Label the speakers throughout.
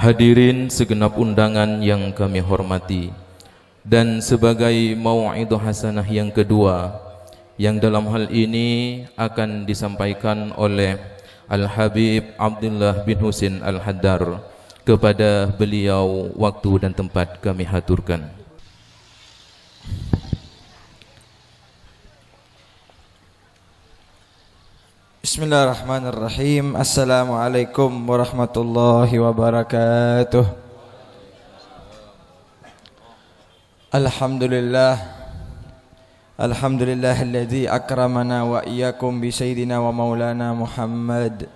Speaker 1: Hadirin segenap undangan yang kami hormati, dan sebagai mau'idhah hasanah yang kedua yang dalam hal ini akan disampaikan oleh Al-Habib Abdullah bin Husin Al-Haddar, kepada beliau waktu dan tempat kami haturkan.
Speaker 2: Bismillahirrahmanirrahim. Assalamualaikum warahmatullahi wabarakatuh. Alhamdulillah, alhamdulillahilladzi akramana wa iyyakum bi sayyidina wa maulana Muhammad.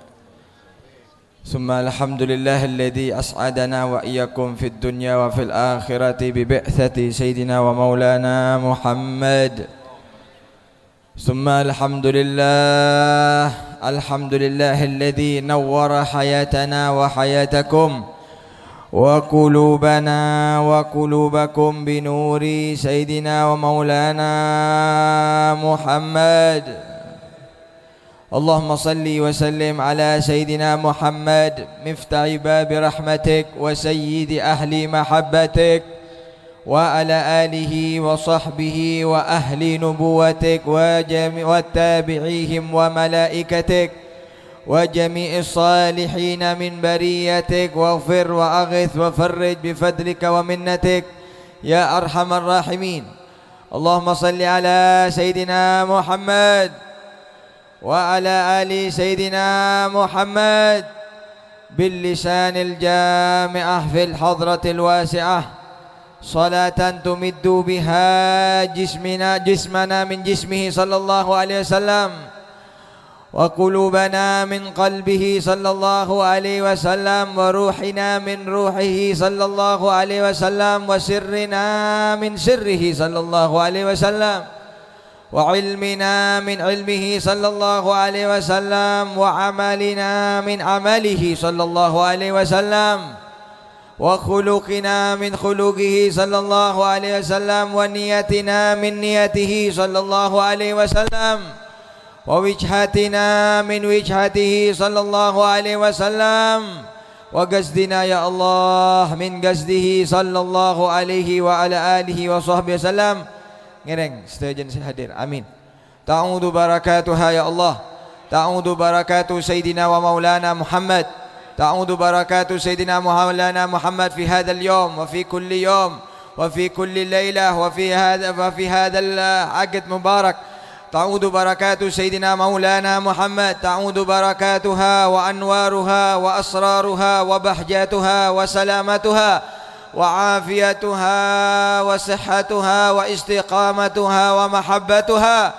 Speaker 2: Summa alhamdulillahilladzi as'adana wa iyyakum fid dunya wa fil akhirati bi bi'tsati sayyidina wa maulana Muhammad. ثم الحمد لله الذي نور حياتنا وحياتكم وقلوبنا وقلوبكم بنور سيدنا ومولانا محمد. اللهم صل وسلم على سيدنا محمد مفتاح باب رحمتك وسيد أهل محبتك وعلى آله وصحبه وأهل نبوتك والتابعيهم وملائكتك وجميع الصالحين من بريتك، واغفر وأغث وفرج بفضلك ومنتك يا أرحم الراحمين. اللهم صل على سيدنا محمد وعلى آل سيدنا محمد باللسان الجامع في الحضرة الواسعة، صلاة تمد بها جسمنا من جسمه صلى الله عليه وسلم، وقلوبنا من قلبه صلى الله عليه وسلم، وروحنا من روحه صلى الله عليه وسلم، وسرنا من سره صلى الله عليه وسلم، وعلمنا من علمه صلى الله عليه وسلم، وعملنا من عمله صلى الله عليه وسلم، وخلقنا من خلقه صلى الله عليه وسلم، ونيتنا من نيته صلى الله عليه وسلم، ووجهتنا من وجهته صلى الله عليه وسلم، وقصدنا يا الله من قصده صلى الله عليه وعلى آله وصحبه وسلم. Ngereng setuju hadir, amin. Ta'udu barakatuha ya Allah, ta'udu barakatuh Sayyidina wa Maulana Muhammad, تعود بركات سيدنا مولانا محمد في هذا اليوم وفي كل يوم وفي كل ليلة وفي هذا العقد مبارك. تعود بركات سيدنا مولانا محمد، تعود بركاتها وأنوارها وأسرارها وبهجاتها وسلامتها وعافيتها وصحتها واستقامتها ومحبتها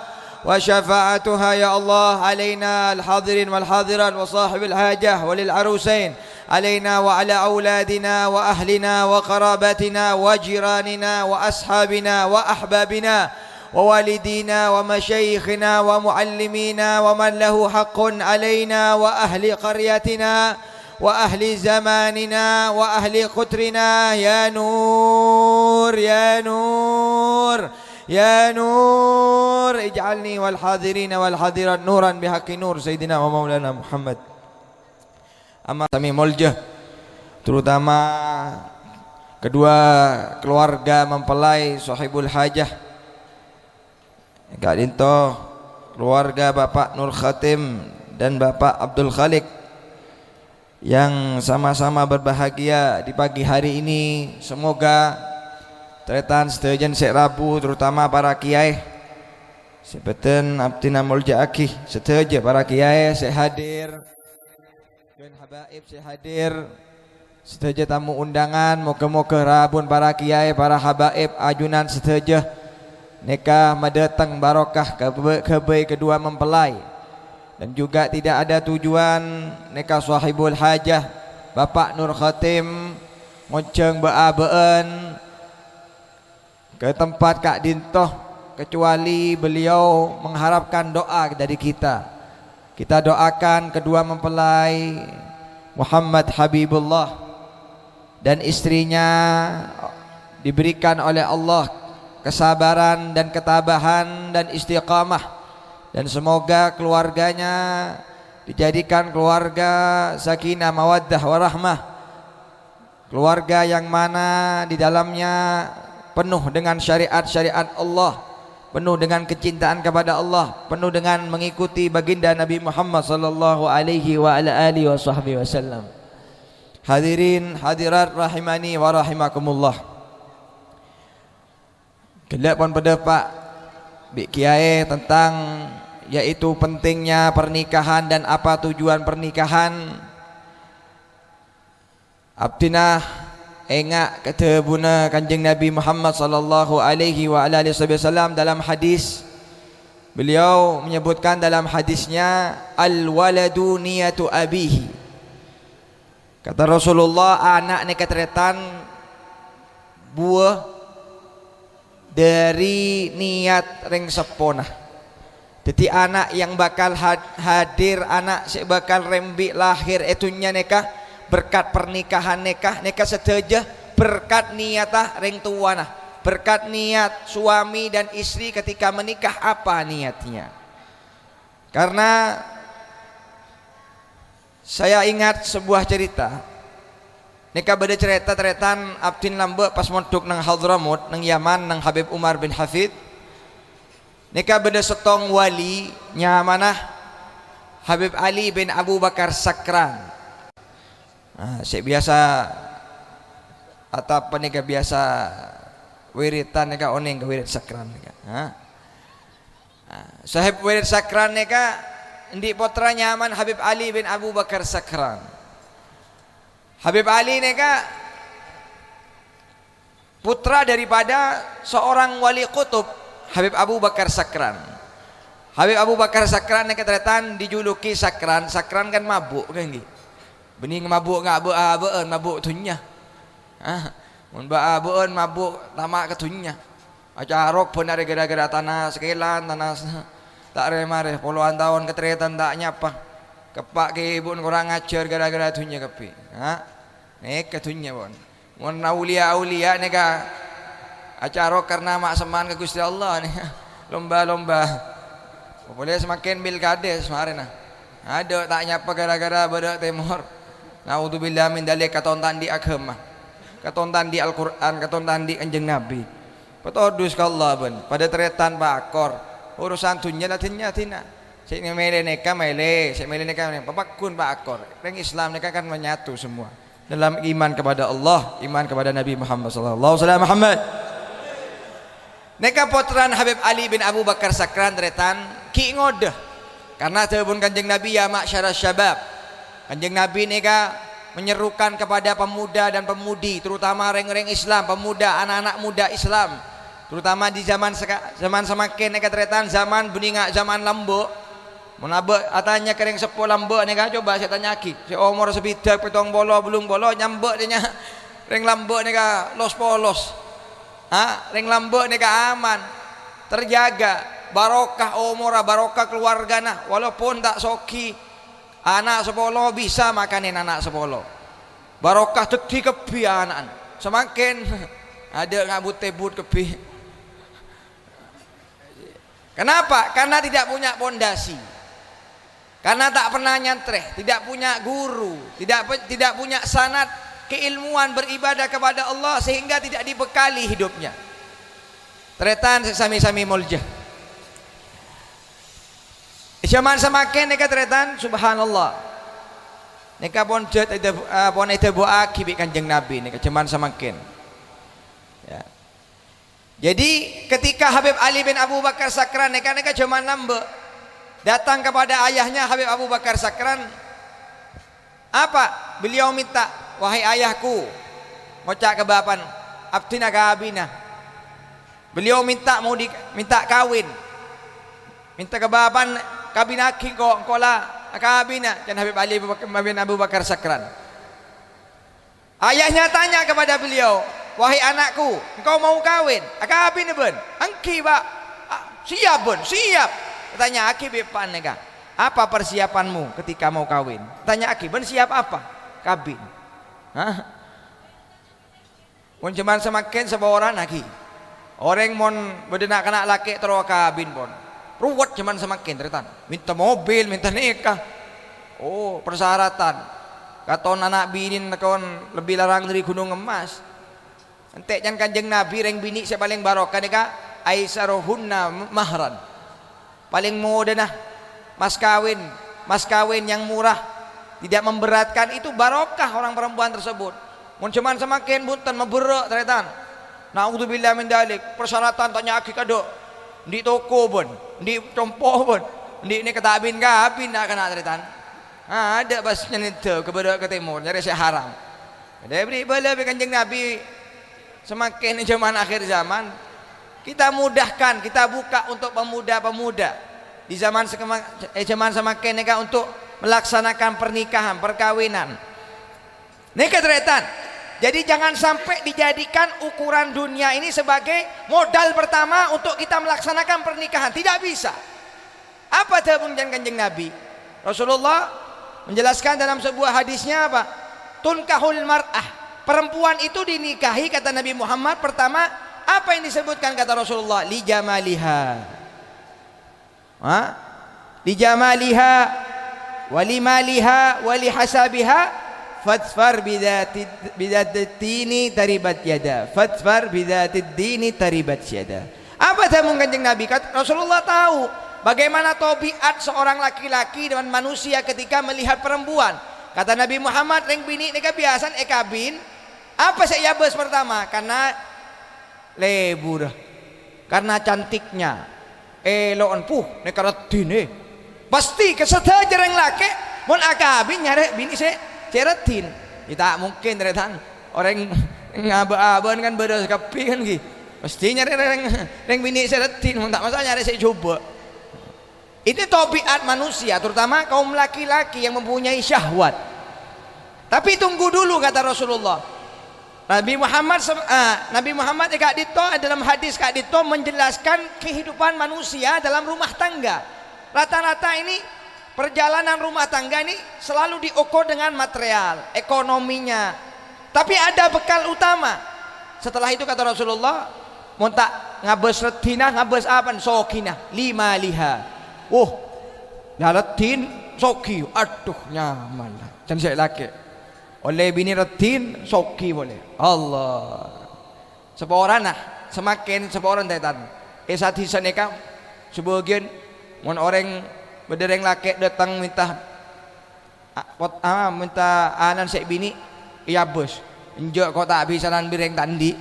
Speaker 2: وشفاعتها يا الله علينا الحاضرين والحاضرات وصاحب الحاجة وللعروسين، علينا وعلى أولادنا وأهلنا وقرابتنا وجيراننا وأصحابنا وأحبابنا ووالدينا ومشايخنا ومعلمينا ومن له حق علينا وأهل قريتنا وأهل زماننا وأهل قطرنا. يا نور يا نور يا نور اجعلني والحاضرين والحاضرات نورا بحق نور سيدنا ومولانا Muhammad. Amma kami muljah, terutama kedua keluarga mempelai sahibul hajah, Kak Dinto, keluarga Bapak Nur Khatim dan Bapak Abdul Khalik, yang sama-sama berbahagia di pagi hari ini. Semoga tretan setujan sek Rabu, terutama para kiai sebeten abtina mulja akih setuja para kiai sek hadir dan habaib sek hadir, setuja tamu undangan, moga-moga rabun para kiai para habaib ajunan setuja nikah mendatang barokah kebai kedua mempelai, dan juga tidak ada tujuan nikah sahibul hajah Bapak Nur Khatim ngoceng beabeen ke tempat Kak Dintoh, kecuali beliau mengharapkan doa dari kita. Kita doakan kedua mempelai Muhammad Habibullah dan istrinya diberikan oleh Allah kesabaran dan ketabahan dan istiqamah, dan semoga keluarganya dijadikan keluarga sakinah mawaddah warahmah, keluarga yang mana di dalamnya penuh dengan syariat-syariat Allah, penuh dengan kecintaan kepada Allah, penuh dengan mengikuti baginda Nabi Muhammad sallallahu alaihi wa ala alihi wasallam. Hadirin hadirat rahimani wa rahimakumullah. Kelak pun pada Pak Bik Kiai tentang yaitu pentingnya pernikahan dan apa tujuan pernikahan. Abdinah engak kata buna Kanjeng Nabi Muhammad sallallahu alaihi wa alihi wasallam dalam hadis. Beliau menyebutkan dalam hadisnya al-waladu niyatu abihi. Kata Rasulullah, anak ni keteretan buah dari niat ring sepona. Jadi anak yang bakal hadir, anak yang bakal rembi lahir itunya nikah berkat pernikahan nikah sedaja berkat niatah ring tuana, berkat niat suami dan istri ketika menikah apa niatnya. Karena saya ingat sebuah cerita. Nikah beda cerita teretan Abdin Lambe pas mondok nang Hadramut nang Yaman nang Habib Umar bin Hafid. Nikah beda setong wali nya manah Habib Ali bin Abu Bakar Sakran. Saya biasa atau nikah biasa wiritan nikah oning ke wirid Sakran nikah. Sahib wirid Sakran nikah ndi putra nyaman Habib Ali bin Abu Bakar Sakran. Habib Ali nikah putra daripada seorang wali kutub Habib Abu Bakar Sakran. Habib Abu Bakar Sakran nikah teretan dijuluki Sakran. Sakran kan mabuk kan gitu. Bening mabuk ngak beun mabuk tunya. Mun beun mabuk tamak ketunya. Acarok pun ada gara-gara tanah sekilan tanah tak remare puluhan tahun keteretan tak nyapa. Kepak ke ibu kurang ajar gara-gara tunya kepi. Nek ketunya pun. Mun aulia nek acara karena mak seman ke Gusti Allah nih. Lomba-lomba. Boleh semakin bilkades kemarin ada tak nyapa gara-gara badak timur. Naudzubillah min dalik katontan di agama. Katontan di Al-Qur'an, katontan di Kanjeng Nabi. Petodus ka Allah ben. Pada teretan bakor. Urusan dunya latinnya tina. Sik mele neka mele, sik mele neka papakun bakor. Reng Islam neka kan menyatu semua. Dalam iman kepada Allah, iman kepada Nabi Muhammad sallallahu alaihi wasallam. Neka potran Habib Ali bin Abu Bakar Sakran teretan ki ngodah. Karena terbun Kanjeng Nabi ya ma'syarasy syabab. Kanjeng Nabi neka menyerukan kepada pemuda dan pemudi, terutama reng-reng Islam, pemuda, anak-anak muda Islam, terutama di zaman semakin neka teretan zaman beninga zaman lambo. Menabe atanya kering sepo lambe neka coba saya tanya ki. Si umur sebidak petong bolo belum bolo nyambe nya reng lambe neka los polos. Reng lambe neka aman, terjaga, barokah umur, barokah keluargana walaupun tak soki. Anak sepolo bisa makanin anak sepolo. Barokah teki kebi anak. Semakin ada ngabut tebut kebi. Kenapa? Karena tidak punya pondasi. Karena tak pernah nyantreh, tidak punya guru, tidak punya sanad keilmuan beribadah kepada Allah sehingga tidak dibekali hidupnya. Teretan sami-sami muljah. Zaman semakin neka teretan subhanallah. Neka pon itu buat kibik Kanjeng Nabi neka zaman semakin. Ya. Jadi ketika Habib Ali bin Abu Bakar Sakran neka zaman lambe datang kepada ayahnya Habib Abu Bakar Sakran, apa beliau minta, wahai ayahku, ngocak ke bapan abdina ka abina. Beliau minta minta kawin, minta ke bapan kabinaki ko kola kabina dan Habib Ali bin Abu Bakar Sakran. Ayahnya tanya kepada beliau, wahai anakku, engkau mau kawin? Kabin ben, angki pak, siap ben, siap. Tanya aki bepan nega, apa persiapanmu ketika mau kawin? Tanya aki, ben siap apa? Kabin. Pun cuman semakin sebawa orang aki. Orang mon bedenak kena laki terus kabin pun. Ruwet cuman semakin teretan. Minta mobil, minta nikah. Oh persyaratan. katon anak bini kawan lebih larang dari gunung emas. Entek jan Kanjeng Nabi reng bini saya paling barokah nika aisaruhunna mahran. Paling mudah nah mas kawin yang murah, tidak memberatkan, itu barokah orang perempuan tersebut. Mun cuman semakin bunten meberek teretan. Naudzubillah min dalik. Persyaratan tanya akik kado di toko pun, di compoh pun, di ini ketabin kabin nak kena teretan. Ada basnya itu ke timur nyari saya haram. Ada beri bala Kanjeng Nabi. Semakin zaman akhir zaman, kita mudahkan, kita buka untuk pemuda-pemuda di zaman semakin mereka untuk melaksanakan pernikahan, perkawinan. Nikah teretan. Jadi jangan sampai dijadikan ukuran dunia ini sebagai modal pertama untuk kita melaksanakan pernikahan. Tidak bisa. Apa tabung Kanjeng Nabi? Rasulullah menjelaskan dalam sebuah hadisnya apa? Tunkahul mar'ah. Perempuan itu dinikahi kata Nabi Muhammad pertama apa yang disebutkan kata Rasulullah? Li jamaliha. Li jamaliha wa li maliha wa li hasabiha fadfar bidatid-dini taribat yada. Fadfar bidatid-dini taribat yada. Apa tabung Kanjeng Nabi? Rasulullah tahu bagaimana tabiat seorang laki-laki dengan manusia ketika melihat perempuan. Kata Nabi Muhammad, reng bini nika biasan ekabin. Apa saya bes pertama? Karena lebur, karena cantiknya, elon nika retin pasti kesetha jarang laki, mun akabin nyari bini saya ceretin. Tidak mungkin teretan orang ngaba-aban kan beres kapi kan gitu. Pasti nyari reng bini ceretin, mun tak masalah nyari saya coba. Ini tabiat manusia, terutama kaum laki-laki yang mempunyai syahwat. Tapi tunggu dulu kata Rasulullah. Nabi Muhammad Kak Dito dalam hadis Kak Dito menjelaskan kehidupan manusia dalam rumah tangga. Rata-rata ini perjalanan rumah tangga ini selalu diukur dengan material, ekonominya. Tapi ada bekal utama. Setelah itu kata Rasulullah, mau tak ngabes retina, ngabes apa? Sokinah, lima liha. Retin, soki, aduh nyaman lah. Dan saya laki. Oleh bini retin, soki boleh. Allah. Seporan nah, semakin seporan tetan. Saat hisaneka sebagian mon orang bedereng laki datang minta anan sek bini, iya bos. Injak kau tak bisanan bireng tandi.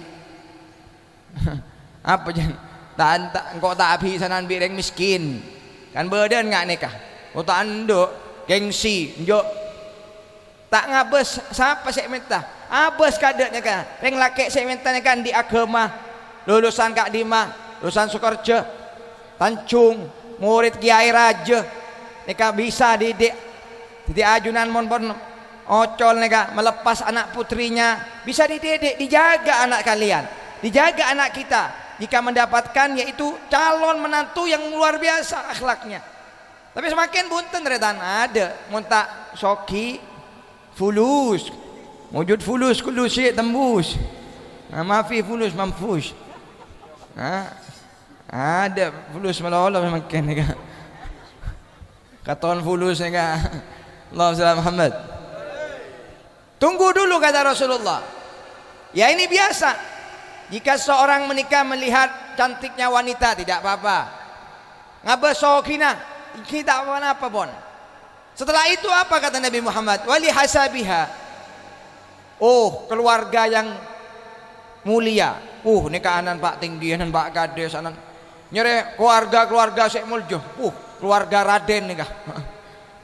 Speaker 2: Apa jan? Tak kau tak bisanan bireng miskin. Kan beden ngak nikah. Kau tak ando gengsi, injak tak ngabes siapa sek minta abes kadetnya kan reng laki sek minta kan di agama lulusan Kak Dima, lulusan Sukerja, Tancung, murid Kiai Raja nika bisa didik ajunan mon ocol nika melepas anak putrinya bisa dididik, dijaga anak kalian, dijaga anak kita jika mendapatkan yaitu calon menantu yang luar biasa akhlaknya. Tapi semakin bunten retan ada muntak soki fulus, wujud fulus kullu syai' tembus. Mafi fulus mamfush. Ada fulus malah makan ni kan. Katon fulus ni kan. Allahumma salli Muhammad. Tunggu dulu kata Rasulullah. Ya ini biasa. Jika seorang menikah melihat cantiknya wanita tidak apa-apa. Ngabasokina, kita apa-apa pun. Setelah itu apa kata Nabi Muhammad? Wali hasabiha. Keluarga yang mulia. Nikah anan Pak Tinggi, anan Pak Kades, anan nyere keluarga sek muljo. Keluarga Raden nikah.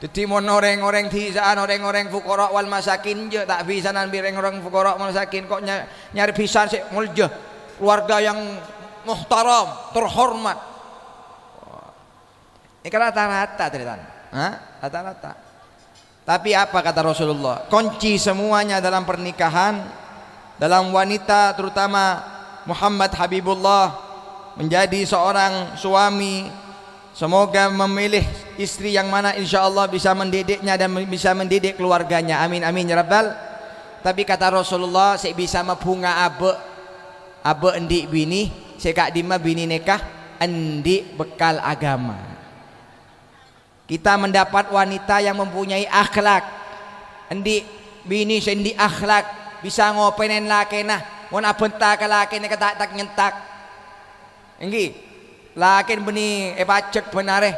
Speaker 2: Jadi mon orang-orang tisaan, orang-orang fuqara wal masakin je tak bisa nan bireng orang fuqara wal masakin kok nyari pisan sek muljo. Keluarga yang muhtaram, terhormat. Ini rata-rata terusan. Rata-rata. Tapi apa kata Rasulullah? Kunci semuanya dalam pernikahan, dalam wanita terutama Muhammad Habibullah menjadi seorang suami, semoga memilih istri yang mana insyaallah bisa mendidiknya dan bisa mendidik keluarganya. Amin amin ya rabbal. Tapi kata Rasulullah, saya bisa membunga abe endik bini, saya Kak Dima bini nikah endik bekal agama. Kita mendapat wanita yang mempunyai akhlak, endik bini sendi akhlak bisa ngopenen laki nah mun abenta ka laki ni katak tak nyentak enggi laki beni pacek benare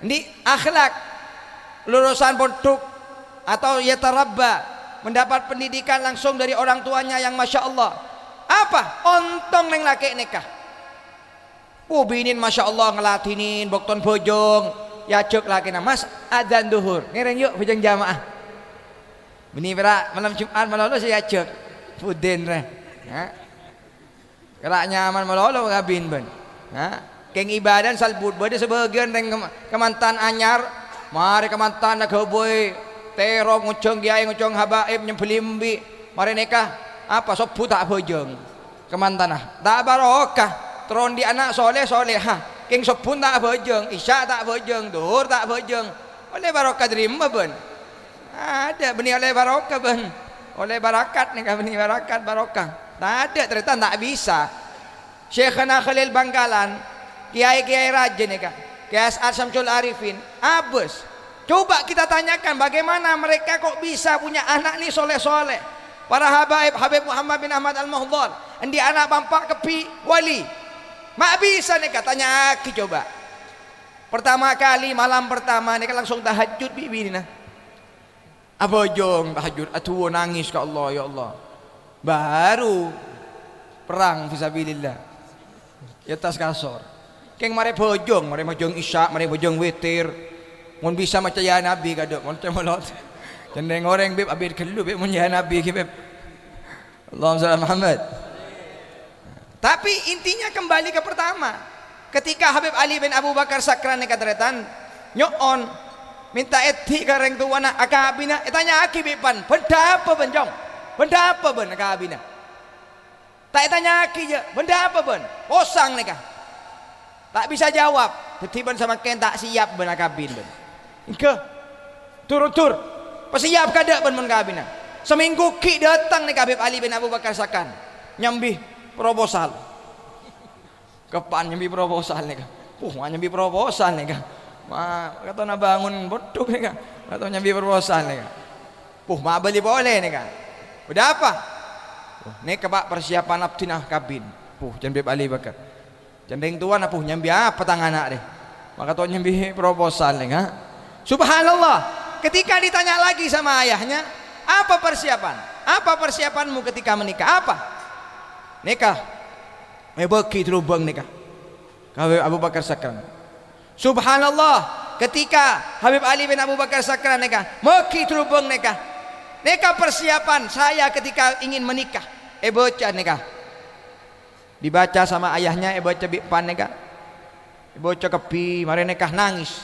Speaker 2: ndi akhlak lulusan pondok atau yatarabba mendapat pendidikan langsung dari orang tuanya yang masya Allah apa ontong neng laki nikah binin masya Allah ngelatinin bokton bojong ya cek laki na mas adzan duhur ngereng yuk bojong jamaah bini pera malam Jumat malolo saya cek pudin re kerak nyaman malolo kabin ben keng ibadan salbut bade sebagian reng kemantan anyar mari kemantan nak boy terong ngucung kiai ngucung habaib nyembelimbi mari nikah apa sopu tak bojong kemantan tak barokah teron di anak soleh solehah king sepun tak bojong isya tak bojong duhur tak bojong oleh barokah terima ben ada benih oleh barokah ben oleh barakat nih benih barakat barokah tak ada ternyata tak bisa Syekhana Khalil Bangkalan kiai-kiai rajin nih Kiai As'ad Syamsul Arifin abes coba kita tanyakan bagaimana mereka kok bisa punya anak nih soleh-soleh para habaib Habib Muhammad bin Ahmad Al-Muhdhar endi anak bampak kepi wali mak bisa nih katanya aki coba pertama kali malam pertama nih langsung tahajud bibi nah abojong tahajud atuh nangis ke Allah ya Allah baru perang fisabilillah ya tas kasor keng mare bojong isya mare bojong witir mun bisa maca ya nabi kadok mun molot cendeng goreng beb abid kelu beb mun ya nabi ki beb Allahumma shalli Muhammad. Tapi intinya kembali ke pertama ketika Habib Ali bin Abu Bakar Sakran ni katretan nyon minta eti kareng tuwana akabina tanya aki bipan benda apa benjong benda apa ben akabina tak tanya aki je benda apa ben posang nih kah tak bisa jawab ketiban sama ken tak siap ben akabin ben ke tur pasiap kada ben men kabina seminggu ki datang nih Habib Ali bin Abu Bakar Sakran nyambi proposal kepan nyambi proposal nih kah nyambi proposal nih kah kata na bangun bodoh nih kah kata nyambi proposal nih kah ma beli boleh nih kah udah apa nih kebak persiapan abtinah kabin nyambi Ali Bakar cendeng tuan nyambi apa tangan anak deh maka tuh nyambi proposal nih kah subhanallah ketika ditanya lagi sama ayahnya apa persiapanmu ketika menikah apa nikah bagi terubang nikah Habib Abu Bakar Sakran subhanallah ketika Habib Ali bin Abu Bakar Sakran nikah bagi terubang nikah persiapan saya ketika ingin menikah bocah nikah dibaca sama ayahnya bocah bipan nikah bocah kepi mari nikah nangis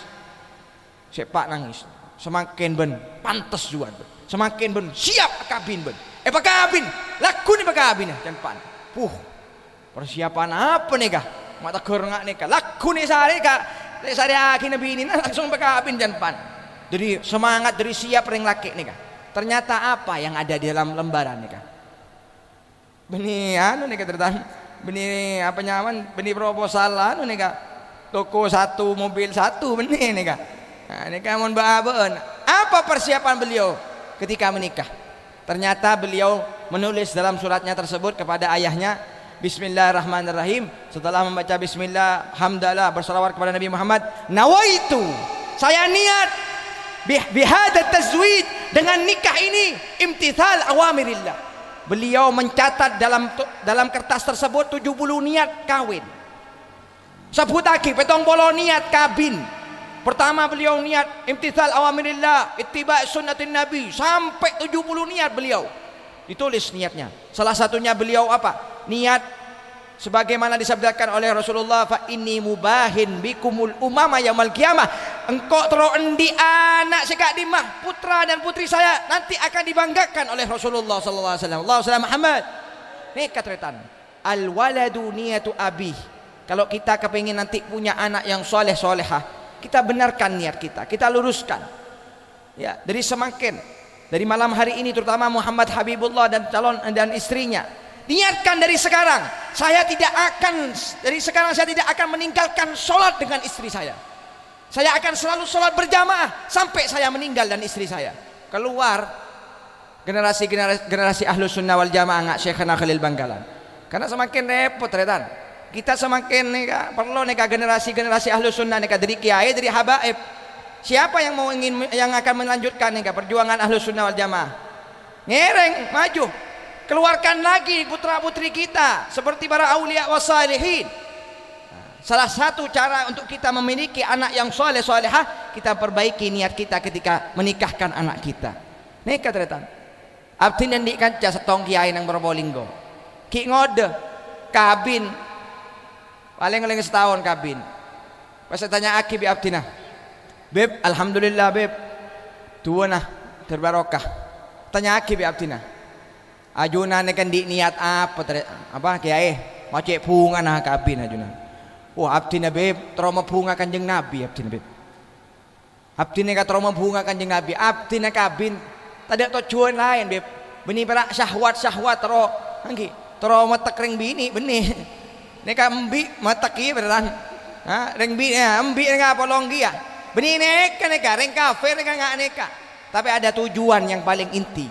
Speaker 2: sepak nangis semakin ben pantas juan semakin ben siap kabin ben pakabin laku ni pakabin dan pan persiapan apa nih kah mata kerengak nih kah laku nih sehari akhir nabi ini langsung pakabin dan pan jadi semangat dari siap ring laki nih kah ternyata apa yang ada di dalam lembaran nih kah benih anu nih kah ternyata benih apa nyaman benih proposal anu nih kah toko satu mobil satu benih nih kah ini kamu baben apa persiapan beliau ketika menikah ternyata beliau menulis dalam suratnya tersebut kepada ayahnya Bismillahirrahmanirrahim setelah membaca Bismillah hamdalah bersalawat kepada Nabi Muhammad nawaitu saya niat bihadat tazwid dengan nikah ini imtithal awamirillah beliau mencatat dalam kertas tersebut 70 niat kawin sebut lagi petong polo niat kabin pertama beliau niat imtithal awamirillah ittiba' sunnatin nabi sampai 70 niat beliau ditulis niatnya salah satunya beliau apa niat sebagaimana disabdakan oleh Rasulullah fa inni mubahin bikumul umama yaumil qiyamah engkau terondi anak sekadimah putra dan putri saya nanti akan dibanggakan oleh Rasulullah sallallahu alaihi wasallam Allahu sallallahu Muhammad nih katretan al waladu niyatu abi kalau kita kepingin nanti punya anak yang soleh solehah kita benarkan niat kita luruskan ya dari semakin dari malam hari ini terutama Muhammad Habibullah dan calon dan istrinya niatkan dari sekarang saya tidak akan meninggalkan sholat dengan istri saya akan selalu sholat berjamaah sampai saya meninggal dan istri saya keluar generasi Ahlus Sunnah wal Jamaah ngak Syekhana Khalil Bangkalan. Karena semakin repot retan. Kita semakin perlu generasi Ahlus Sunnah dari kiai, dari habaib. Siapa yang akan melanjutkan perjuangan Ahlus Sunnah wal Jamaah? Ngereng, maju. Keluarkan lagi putra-putri kita seperti para aulia wassalihin. Salah satu cara untuk kita memiliki anak yang soleh solehah, kita perbaiki niat kita ketika menikahkan anak kita. Nikah tretan. Abdin yang dikanca setong kiai nang Probolinggo. Ki ngode kabin paling setahun kabin. Pas saya tanya aki bi abdina. Beb, alhamdulillah beb. Tua nah terbarokah. Tanya aki bi abdina. Ajuna nekan di niat apa kiai? Mau cek bunga nah kabin ajuna. Wah abdina beb, trauma bunga kanjeng Nabi abdina beb. Abdina ka trauma bunga kanjeng Nabi. Abdina kabin tadi tujuan lain beb. Beni para syahwat tero angki. Tero matek ring bini benih. Neka embi matek ieu beneran. Ha ring bini embi nga polong dia. Beni neka ring kafe neka ngak neka. Tapi ada tujuan yang paling inti.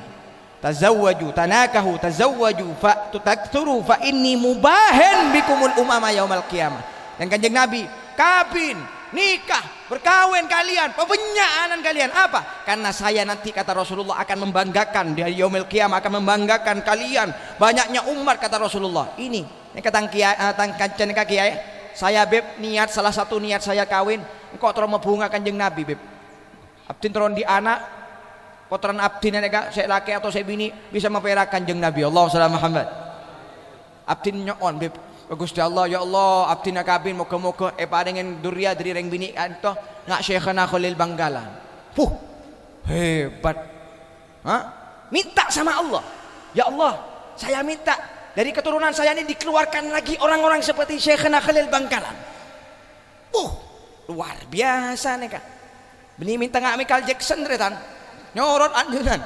Speaker 2: Tazawwaju tanakahu tazawwaju fa tutaktsuru fa inni mubahin bikumul umama yaumal qiyamah. Dan kanjeng Nabi kabin nikah berkawin kalian pebenyaanan kalian apa? Karena saya nanti kata Rasulullah akan membanggakan di yaumil qiyamah, akan membanggakan kalian banyaknya umat kata Rasulullah. Ini kata kiai saya beb niat salah satu niat saya kawin engkau terima bunga kanjeng Nabi beb. Abdin teron di anak potran abdin saya laki atau saya bini bisa memperakan kanjeng Nabi Allah sallallahu Muhammad. Abdin nyoon beb. Gusti Allah ya Allah abdin kabin moga-moga paringen durya dari reng bini anto ngak Syekhana Khalil Bangkalan. Hebat. Minta sama Allah. Ya Allah, saya minta dari keturunan saya ini dikeluarkan lagi orang-orang seperti Syekhana Khalil Bangkalan. Luar biasa nih kak. Beni minta ngak Michael Jackson retan. Nyorot anjuran.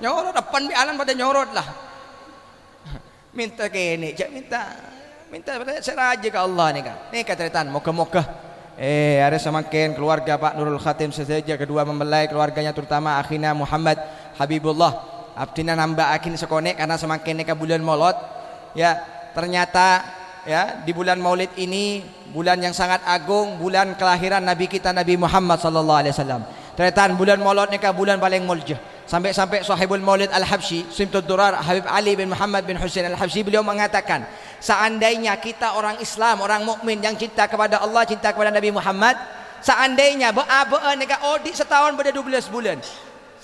Speaker 2: Nyorot depan bi alam pada nyorot lah. Minta kene, minta seraja ke Allah nih kak. Nih katretan moga-moga ada semakin keluarga Pak Nurul Khatim saja kedua mempelai keluarganya terutama akhina Muhammad Habibullah abdina nambah akin sekonek karena semakin nih ke bulan Maulid ya ternyata ya di bulan Maulid ini bulan yang sangat agung, bulan kelahiran Nabi kita Nabi Muhammad sallallahu alaihi wasallam. Tretan bulan Maulid ni bulan paling mulia. Sampai-sampai sahibul Maulid Al-Habsyi Simtud Durar Habib Ali bin Muhammad bin Husain Al-Habsyi beliau mengatakan, seandainya kita orang Islam, orang mukmin yang cinta kepada Allah, cinta kepada Nabi Muhammad, seandainya odik setahun pada 12 bulan.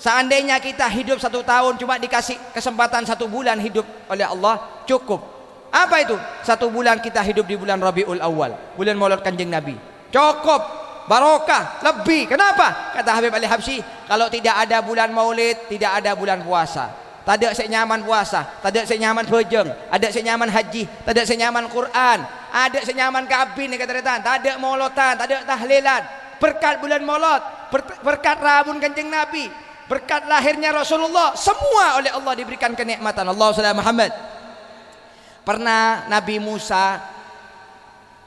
Speaker 2: Seandainya kita hidup 1 tahun cuma dikasih kesempatan 1 bulan hidup oleh Allah, cukup. Apa itu? 1 bulan kita hidup di bulan Rabiul Awal, bulan Maulid Kanjeng Nabi. Cukup. Barokah lebih. Kenapa? Kata Habib Ali Habsyi, kalau tidak ada bulan Maulid, tidak ada bulan puasa. Tak ada senyaman puasa, tak ada senyaman bejeng, ada senyaman haji, tak ada senyaman Quran, ada senyaman kabin kata retan, tak ada maulotan, tak ada tahlilan. Berkat bulan Maulid, berkat rabun Kanjeng Nabi, berkat lahirnya Rasulullah, semua oleh Allah diberikan kenikmatan. Allah sallallahu Muhammad. Pernah Nabi Musa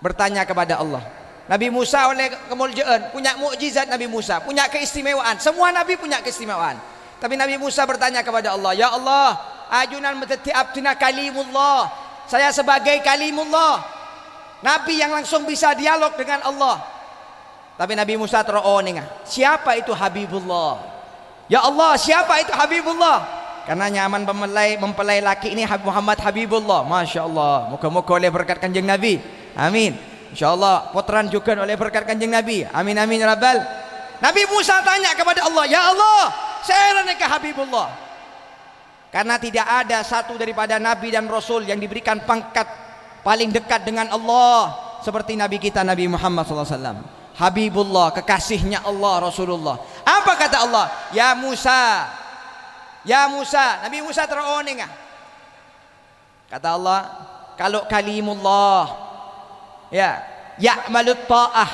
Speaker 2: bertanya kepada Allah. Nabi Musa oleh kemuliaan punya mukjizat, Nabi Musa punya keistimewaan, semua nabi punya keistimewaan. Tapi Nabi Musa bertanya kepada Allah, ya Allah, ajunan meteti abdina kalimullah, saya sebagai kalimullah, nabi yang langsung bisa dialog dengan Allah. Tapi Nabi Musa teroning, siapa itu Habibullah? Ya Allah, siapa itu Habibullah? Karena nyaman mempelai laki ini Muhammad Habibullah. Masya Allah, moga-moga oleh berkat Kanjeng Nabi, amin. InsyaAllah potran juga oleh berkat Kanjeng Nabi. Amin amin ya Rabbal. Nabi Musa tanya kepada Allah, ya Allah, saya nikah Habibullah. Karena tidak ada satu daripada Nabi dan Rasul yang diberikan pangkat paling dekat dengan Allah seperti Nabi kita Nabi Muhammad SAW. Habibullah, kekasihnya Allah Rasulullah. Apa kata Allah? Ya Musa, ya Musa. Nabi Musa teroning. Kata Allah, kalau kalimullah ya ya'malut ta'ah,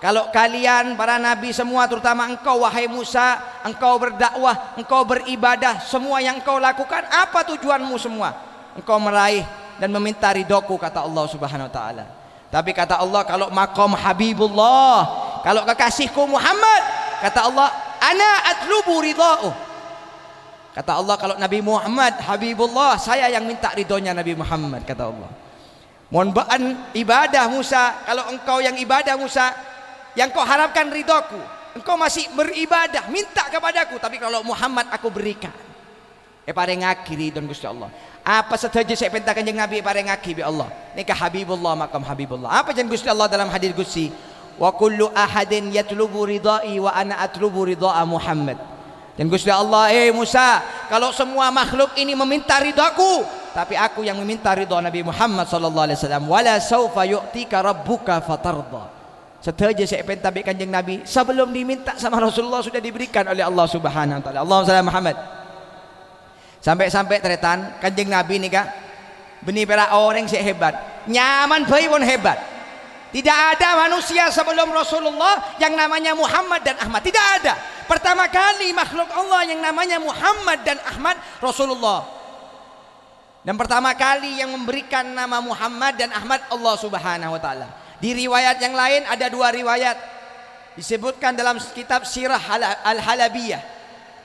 Speaker 2: kalau kalian para nabi semua terutama engkau wahai Musa, engkau berdakwah, engkau beribadah, semua yang engkau lakukan apa tujuanmu semua? Engkau meraih dan meminta ridhoku kata Allah Subhanahu wa taala. Tapi kata Allah kalau maqam Habibullah, kalau kekasihku Muhammad, kata Allah ana atlubu ridha'u,
Speaker 3: Kata Allah, kalau Nabi Muhammad Habibullah, saya yang minta ridhonya Nabi Muhammad, kata Allah. Mohon baan ibadah Musa, kalau engkau yang ibadah Musa, yang kau harapkan ridhoku, engkau masih beribadah, minta kepadaku, tapi kalau Muhammad aku berikan. Paring ngaki ridhon Gusti Allah. Apa saja saya perintah Kanjeng Nabi paring ngaki bi Allah. Nikah Habibullah makam Habibullah. Apa jan Gusti Allah dalam hadis qudsi? Wa kullu ahadin yatlubu ridai wa ana atlubu ridha Muhammad. Dan Gusti Allah, Musa, kalau semua makhluk ini meminta ridhaku, tapi aku yang meminta ridha Nabi Muhammad sallallahu alaihi wasallam. Wala saufa yu'tika rabbuka fatarda. Setelah saya perintah bi Kanjeng Nabi, sebelum diminta sama Rasulullah sudah diberikan oleh Allah Subhanahu wa taala. Allahumma shalli Muhammad. Sampai-sampai teretan Kanjeng Nabi nih kak, benih perak orang yang hebat, nyaman bayi pun hebat. Tidak ada manusia sebelum Rasulullah yang namanya Muhammad dan Ahmad. Tidak ada. Pertama kali makhluk Allah yang namanya Muhammad dan Ahmad Rasulullah. Dan pertama kali yang memberikan nama Muhammad dan Ahmad Allah Subhanahu wa taala. Di riwayat yang lain ada dua riwayat disebutkan dalam kitab Sirah Al-Halabiyah.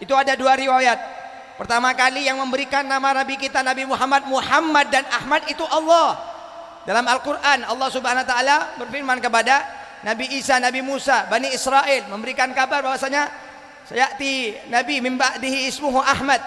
Speaker 3: Itu ada dua riwayat. Pertama kali yang memberikan nama Nabi kita Nabi Muhammad, Muhammad dan Ahmad itu Allah. Dalam Al-Quran Allah Subhanahu wa taala berfirman kepada Nabi Isa, Nabi Musa, Bani Israel, memberikan kabar bahwasanya sayati Nabi min ba'dihi ismuhu Ahmad.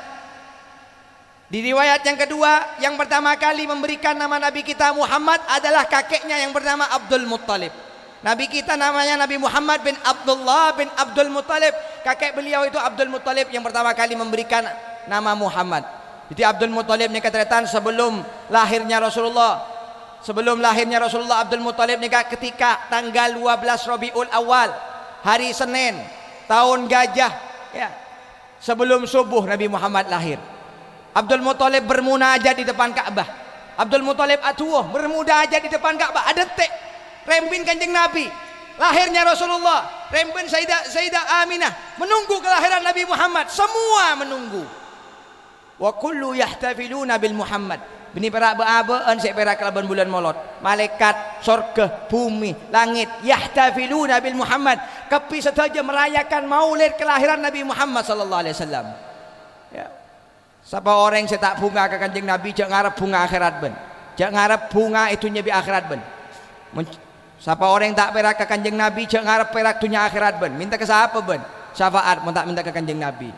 Speaker 3: Di riwayat yang kedua, yang pertama kali memberikan nama Nabi kita Muhammad adalah kakeknya yang bernama Abdul Muttalib. Nabi kita namanya Nabi Muhammad bin Abdullah bin Abdul Muttalib. Kakek beliau itu Abdul Muttalib yang pertama kali memberikan nama Muhammad. Jadi Abdul Muttalib nikah ternyata sebelum lahirnya Rasulullah. Sebelum lahirnya Rasulullah, Abdul Muttalib nikah ketika tanggal 12 Rabiul Awal, hari Senin, tahun gajah, ya. Sebelum subuh Nabi Muhammad lahir. Abdul Muttalib bermunajat di depan Ka'bah. Abdul Muttalib atuh bermunajat di depan Ka'bah. Ada detik rembin Kanjeng Nabi. Lahirnya Rasulullah, rembin Sayyidah Aminah, menunggu kelahiran Nabi Muhammad. Semua menunggu. Wa kullu yahtafiluna bil Muhammad. Bini perak beabaan sek perak kelaban bulan molot. Malaikat, surga, bumi, langit yahtafiluna bil Muhammad. Kepi saja merayakan maulid kelahiran Nabi Muhammad sallallahu alaihi wasallam. Ya. Siapa orang yang tak bunga ke Kanjeng Nabi, jangan ngarep bunga akhirat ben. Jangan ngarep bunga itu nyebi akhirat ben. Siapa orang yang tak perak ke Kanjeng Nabi, jangan ngarep perak dunia akhirat ben. Minta ke siapa ben? Syafaat, mau tak minta ke Kanjeng Nabi.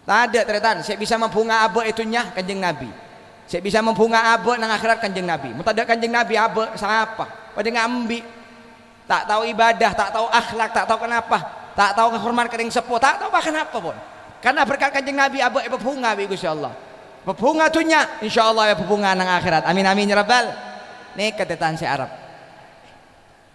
Speaker 3: Tak ada teretan, saya bisa membunga abek itunya Kanjeng Nabi. Saya bisa membunga abek nang akhirat Kanjeng Nabi. Mau tak ada Kanjeng Nabi abek siapa? Pada ngambi. Tak tahu ibadah, tak tahu akhlak, tak tahu kenapa, tak tahu kehormatan kering sepuh, tak tahu bahkan apa pun. Karena berkat Kanjeng Nabi abek berbunga bi Gusti Allah. Berbunga tunya insyaallah ya berbunga nang akhirat. Amin amin ya rabbal. Nih ketetan si Arab.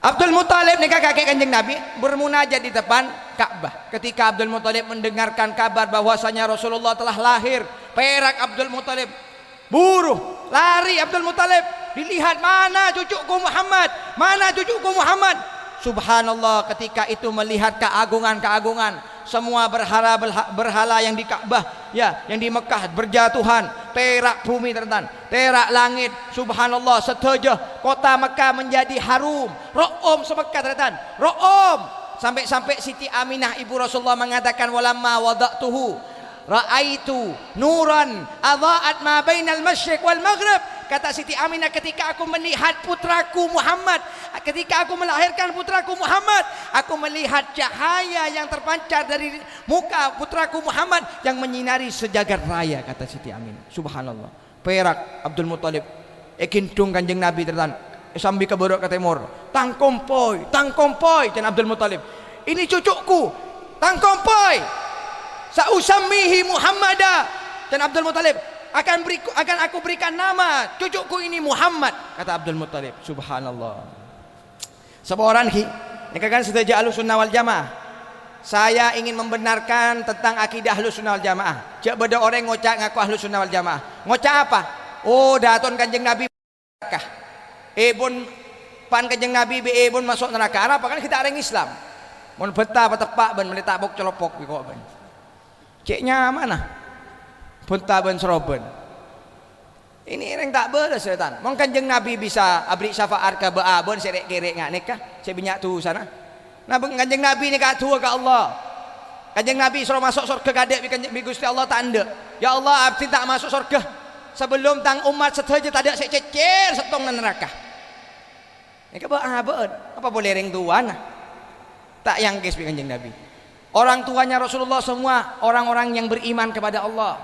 Speaker 3: Abdul Muttalib nikah kakek Kanjeng Nabi bermunajat di depan Ka'bah. Ketika Abdul Muttalib mendengarkan kabar bahwasanya Rasulullah telah lahir, perak Abdul Muttalib, buruh lari Abdul Muttalib, dilihat mana cucuku Muhammad, mana cucuku Muhammad. Subhanallah, ketika itu melihat keagungan-keagungan semua berhala yang di Ka'bah, ya, yang di Mekah berjatuhan, terak bumi tertan, terak langit. Subhanallah, setuju kota Mekah menjadi harum, ro'om semekah tertan, ro'om. Sampai-sampai Siti Aminah ibu Rasulullah mengatakan walamma wada'tuhu ra'aitu nuran adha'at ma bainal masyriq wal maghrib. Kata Siti Aminah, ketika aku melihat putraku Muhammad, ketika aku melahirkan putraku Muhammad, aku melihat cahaya yang terpancar dari muka putraku Muhammad yang menyinari sejagat raya, kata Siti Aminah. Subhanallah, perak Abdul Muttalib ekintung Kanjeng Nabi tertan sambil ke borok ke timur, tangkompoi dan Abdul Muttalib, ini cucuku, tangkompoi sausammihi Muhammada. Dan Abdul Muttalib, akan aku berikan nama cucuku ini Muhammad, kata Abdul Muttalib. Subhanallah. Seorang ini kan setuju Ahlussunnah wal Jamaah. Saya ingin membenarkan tentang akidah Ahlussunnah wal Jamaah. Jak beda orang ngocak ngaku Ahlussunnah wal Jamaah. Ngocak apa? Oh, daton Kanjeng Nabi neraka. Ebon pan Kanjeng Nabi be ebon masuk neraka. Apa kan kita orang Islam. Mun betah petepak ben meletak bok celopok kok ben. Ceknya mana? Punta ben seroben. Ini orang tak beres setan. Mong Kanjeng Nabi bisa abri syafaat ke beabon serek kerek ngak nikah. Saya banyak tu sana. Nah Kanjeng Nabi ni kat tua ke Allah. Kanjeng Nabi suruh masuk surga kadek bi Gusti Allah tak ada. Ya Allah abdi tak masuk surga sebelum tang umat setuju tak ada sececer setong nan neraka. Nika apa boleh ring tuan tak yang guys bi Kanjeng Nabi. Orang tuanya Rasulullah semua orang-orang yang beriman kepada Allah.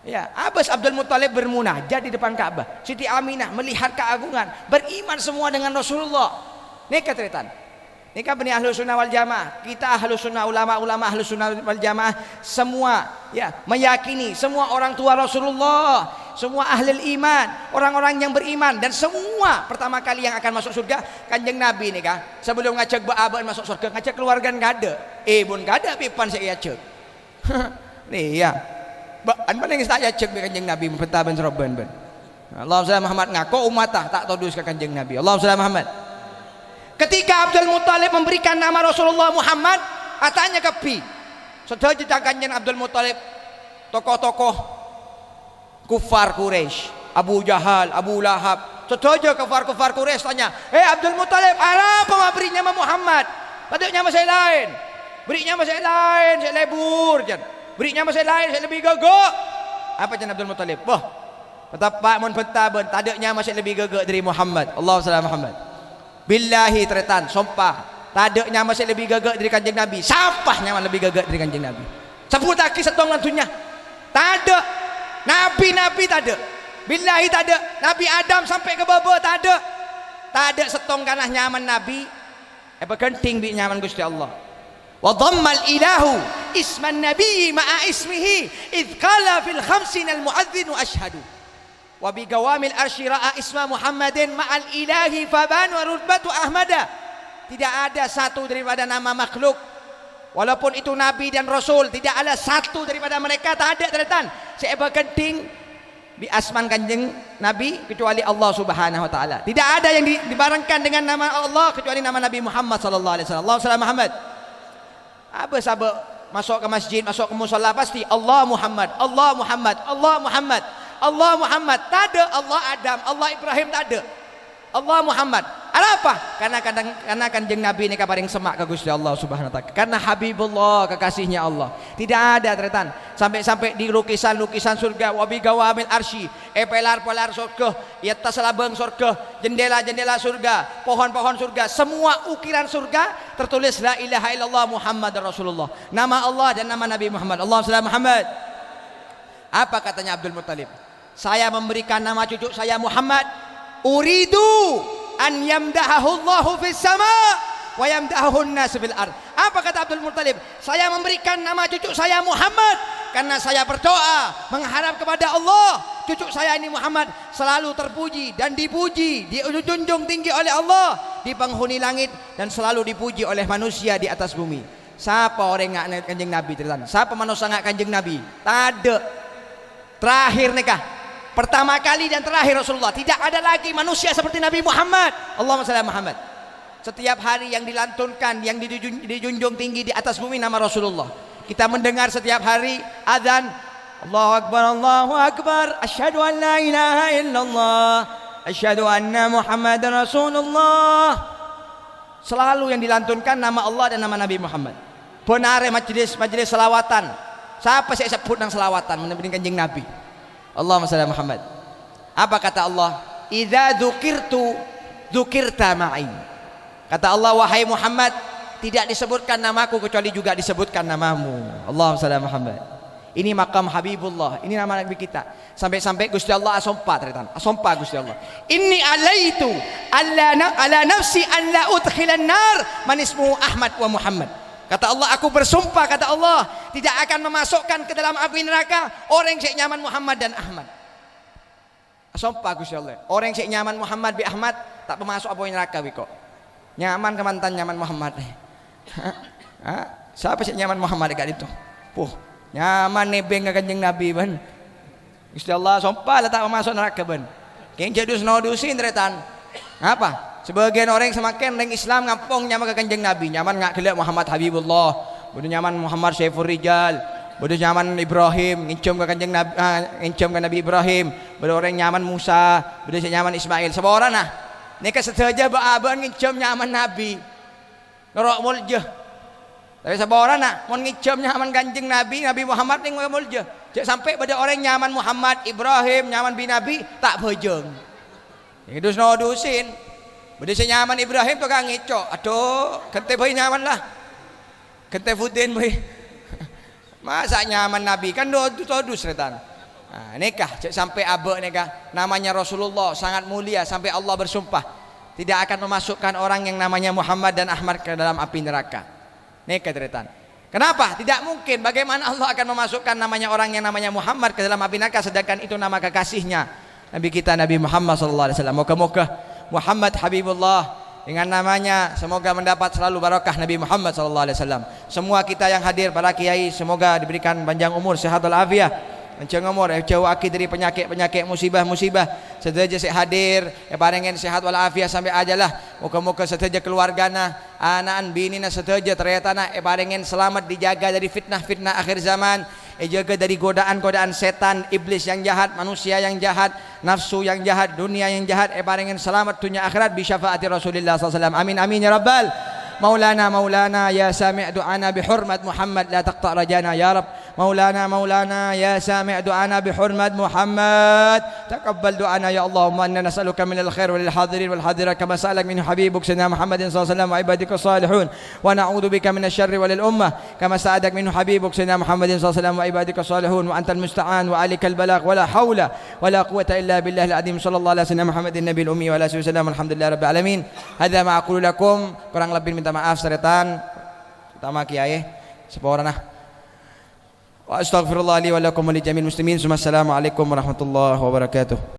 Speaker 3: Ya, Abbas Abdul Muttalib bermunajat di depan Ka'bah. Siti Aminah melihat keagungan, beriman semua dengan Rasulullah. Nika ceritanya. Nika bani Ahlus Sunnah wal Jamaah. Kita Ahlus Sunnah, ulama-ulama Ahlus Sunnah wal Jamaah semua ya meyakini semua orang tua Rasulullah, semua ahli iman, orang-orang yang beriman dan semua pertama kali yang akan masuk surga Kanjeng Nabi nika. Sebelum ngajak baaban masuk surga, ngajak keluarga enggak ada. Bun enggak ada pipan saya cek. Nih ya. An mana yang saya cek bi Kanjeng Nabi pentaban seroban ban. Allahumma shalli Muhammad ngaku umat tak todus ke Kanjeng Nabi. Allahumma shalli Muhammad. Ketika Abdul Muttalib memberikan nama Rasulullah Muhammad, katanya kepi. Sudah kita Kanjeng Abdul Muttalib tokoh-tokoh kufar Quraisy, Abu Jahal, Abu Lahab. Sudah kufar Quraisy tanya, Abdul Muttalib, apa beri nama Muhammad? Patutnya nama saya lain. Beri nama saya lain, saya lebur jan. Beri nama saya lain, saya lebih gagak. Apa jan Abdul Muttalib? Wah, betapa mun pentaban, tadanya masih lebih gagak dari Muhammad. Allahumma shalli Muhammad. Billahi tretan, sumpah, tadanya masih lebih gagak dari Kanjeng Nabi. Siapanya lebih gagak dari Kanjeng Nabi? Sebut lagi setong lantunya. Tada. Nabi tada. Billahi tada. Nabi Adam sampai ke bawah tada. Tada setong kanah nyaman Nabi. Penting bi nyaman Gusti Allah. Wa dhammal ilahu isman nabi ma'a ismihi idh qala fil khamsin al muadzinu ashhadu wa bi gawamil asyira'a isma Muhammadin ma'al ilahi faban wa rutbatu ahmada. Tidak ada satu daripada nama makhluk walaupun itu nabi dan rasul, tidak ada satu daripada mereka tak ada terletan seeba genting di asman Kanjeng Nabi kecuali Allah Subhanahu wa taala. Tidak ada yang dibarengkan dengan nama Allah kecuali nama Nabi Muhammad sallallahu alaihi wasallam. Allahumma shalli Muhammad. Apa sabak masuk ke masjid, masuk ke musalla pasti Allah Muhammad, Allah Muhammad, Allah Muhammad, Allah Muhammad. Tak ada Allah Adam, Allah Ibrahim tak ada. Allah Muhammad. Apa? Karena Kanjeng Nabi ini paling semak ke Gusti Allah Subhanahu wa taala. Karena Habibullah, kekasihnya Allah. Tidak ada tretan sampai di lukisan-lukisan surga wa bi gawamil arsy, pelar-pelar surga, yatta salabeng surga, jendela-jendela surga, pohon-pohon surga, semua ukiran surga tertulis la ilaha illallah Muhammad Rasulullah. Nama Allah dan nama Nabi Muhammad. Allahumma shalli Muhammad. Apa katanya Abdul Muttalib? Saya memberikan nama cucu saya Muhammad. Uridu an yamdahahu Allahu fis sama wa yamdahahu an-nas fil ard. Apa kata Abdul Muttalib? Saya memberikan nama cucu saya Muhammad karena saya berdoa mengharap kepada Allah cucu saya ini Muhammad selalu terpuji dan dipuji, dijunjung tinggi oleh Allah di penghuni langit dan selalu dipuji oleh manusia di atas bumi. Siapa orang ngak Kanjeng Nabi terus? Siapa manusia ngak Kanjeng Nabi? Tade. Terakhir nikah. Pertama kali dan terakhir Rasulullah. Tidak ada lagi manusia seperti Nabi Muhammad. Allahumma shalli Muhammad. Setiap hari yang dilantunkan, yang dijunjung tinggi di atas bumi nama Rasulullah. Kita mendengar setiap hari azan Allahu Akbar, Allahu Akbar, asyhadu an la ilaha illallah, asyhadu anna Muhammadar Rasulullah. Selalu yang dilantunkan nama Allah dan nama Nabi Muhammad. Benar majelis selawatan. Siapa saya sebut nang selawatan menempatkan Kanjeng Nabi. Allahumma shalli Muhammad. Apa kata Allah? Idza dzukirtu dzukirta ma'i. Kata Allah, wahai Muhammad, tidak disebutkan namaku kecuali juga disebutkan namamu. Allahumma shalli Muhammad. Ini makam Habibullah, ini nama Nabi kita. Sampai-sampai Gusti Allah asompa tretan. Asompa Gusti Allah. Inni alaitu ala nafsi an la udkhilan nar man ismuhu Ahmad wa Muhammad. Kata Allah, aku bersumpah, kata Allah, tidak akan memasukkan ke dalam api neraka orang yang nyaman Muhammad dan Ahmad. Sumpah Gusti Allah, orang yang nyaman Muhammad bi Ahmad tak pemasuk apa neraka wiko. Nyaman ke mantan nyaman Muhammad. Siapa sih nyaman Muhammad dekat itu? Nyaman nebeng ke Kanjeng Nabi ban. Gusti Allah sumpah lah tak pemasuk neraka ban. Keng jadus nodusin tretan. Apa? Sebagian orang semakin orang Islam ngampung nyaman ke Kanjeng Nabi, nyaman ngak kelak Muhammad Habibullah, bodoh nyaman Muhammad Syaifur Rijal, bodoh nyaman Ibrahim, ngincum ke Kanjeng Nabi, ngincum ke Nabi Ibrahim, bodoh orang nyaman Musa, bodoh nyaman Ismail. Sebab orang nah, neka sedaja baaban ngincum nyaman Nabi, ngerok muljah. Tapi seborang nak mon ngicam nyaman Kanjeng Nabi Muhammad ning mulja. Cek sampai pada orang nyaman Muhammad, Ibrahim, nyaman bin Nabi tak bejeng. Itu no dusin. Bade nyaman Ibrahim tu kan ngicok. Aduh, kente bae nyaman lah. Kente fudin bae. Masa nyaman Nabi kan do setan. Nah, nikah cek sampai abek nikah namanya Rasulullah sangat mulia sampai Allah bersumpah tidak akan memasukkan orang yang namanya Muhammad dan Ahmad ke dalam api neraka. Nikah ceretan. Kenapa? Tidak mungkin. Bagaimana Allah akan memasukkan namanya orang yang namanya Muhammad ke dalam api neraka sedangkan itu nama kekasihnya Nabi kita Nabi Muhammad sallallahu alaihi wasallam. Moga-moga Muhammad Habibullah dengan namanya semoga mendapat selalu barakah Nabi Muhammad sallallahu alaihi wasallam. Semua kita yang hadir para kiai semoga diberikan panjang umur, sehat walafiat. Panjang umur, jauhaki dari penyakit-penyakit, musibah-musibah. Sederja saya hadir, paringin sehat walafiat sampai ajalah. Moga-moga sederja keluargana, anak bini na sederja ternyata na paringin selamat dijaga dari fitnah-fitnah akhir zaman. Jaga dari godaan-godaan setan, iblis yang jahat, manusia yang jahat, nafsu yang jahat, dunia yang jahat. Paringin selamat dunia akhirat bi syafaati Rasulullah SAW. Amin amin ya rabbal. مولانا يا سامع دعانا بحرمة محمد لا تقطع رجانا يا رب. مولانا يا سامع دعانا بحرمة محمد تقبل دعانا يا الله. إنا نسألك من الخير وللحاضرين والحاضرات كما سألك منه حبيبك سيدنا محمد صلى الله عليه وسلم وعبادك الصالحون ونعوذ بك من الشر وللأمة كما سألك منه حبيبك سيدنا محمد صلى الله عليه وسلم وعبادك الصالحون وأنت المستعان وعليك البلاغ ولا حول ولا قوة إلا بالله العظيم. صلى الله على سيدنا محمد النبي الأمي وعلى آله وسلم. الحمد لله رب العالمين. هذا ما أقول لكم. Kurang lebih minta maaf seretan pertama kiai seporana wa astaghfirullah li wa lakum wa li jami'il muslimin. Assalamualaikum warahmatullahi wabarakatuh.